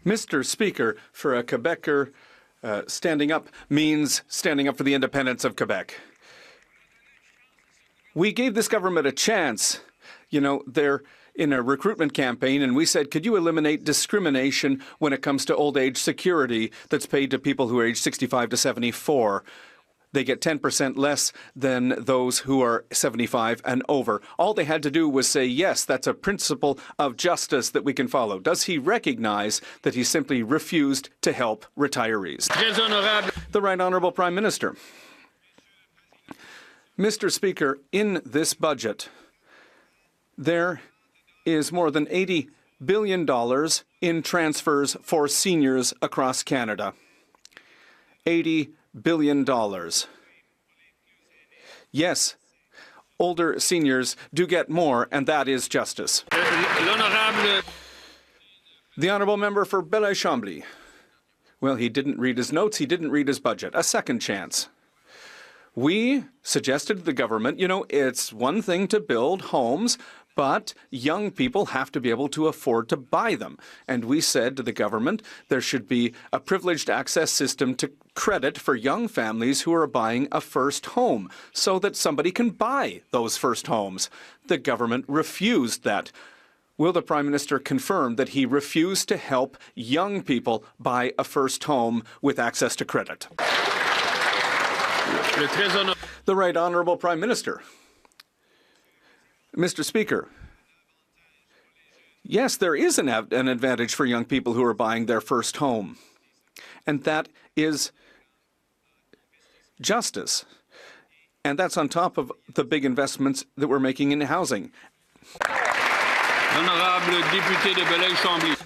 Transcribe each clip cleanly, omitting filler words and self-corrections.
Mr. Speaker, for a Quebecer, standing up means standing up for the independence of Quebec. We gave this government a chance. You know, they're in a recruitment campaign, and we said, could you eliminate discrimination when it comes to old age security that's paid to people who are age 65 to 74? They get 10% less than those who are 75 and over. All they had to do was say, yes, that's a principle of justice that we can follow. Does he recognize that he simply refused to help retirees? The Right Honourable Prime Minister. Mr. Speaker, in this budget, there is more than $80 billion in transfers for seniors across Canada. $80 billion. Yes, older seniors do get more, and that is justice. The Honourable Member for Belleuil-Chambly. Well, he didn't read his notes, he didn't read his budget. A second chance. We suggested to the government, you know, it's one thing to build homes, but young people have to be able to afford to buy them. And we said to the government there should be a privileged access system to credit for young families who are buying a first home so that somebody can buy those first homes. The government refused that. Will the Prime Minister confirm that he refused to help young people buy a first home with access to credit? The Right Honourable Prime Minister. Mr. Speaker, yes, there is an advantage for young people who are buying their first home, and that is justice. And that's on top of the big investments that we're making in housing. The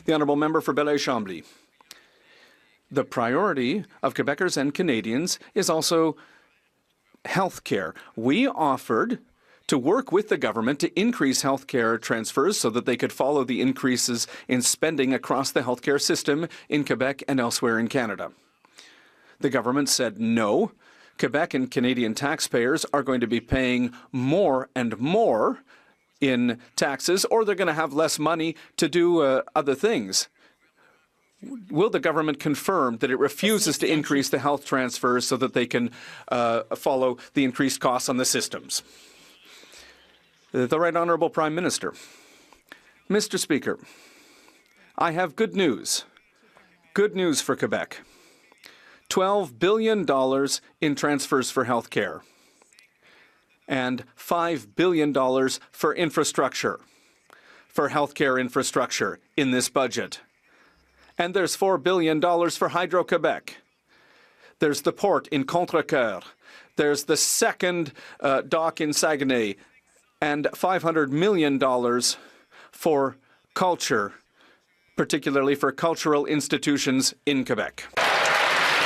Honourable Member for Belleuil-Chambly. The priority of Quebecers and Canadians is also health care. We offered to work with the government to increase health care transfers so that they could follow the increases in spending across the health care system in Quebec and elsewhere in Canada. The government said no. Quebec and Canadian taxpayers are going to be paying more and more in taxes, or they're going to have less money to do other things. Will the government confirm that it refuses to increase the health transfers so that they can follow the increased costs on the systems? The Right Honourable Prime Minister. Mr. Speaker, I have good news. Good news for Quebec. $12 billion in transfers for health care and $5 billion for infrastructure, for health care infrastructure in this budget. And there's $4 billion for Hydro-Quebec. There's the port in Contrecoeur. There's the second dock in Saguenay. And $500 million for culture, particularly for cultural institutions in Quebec.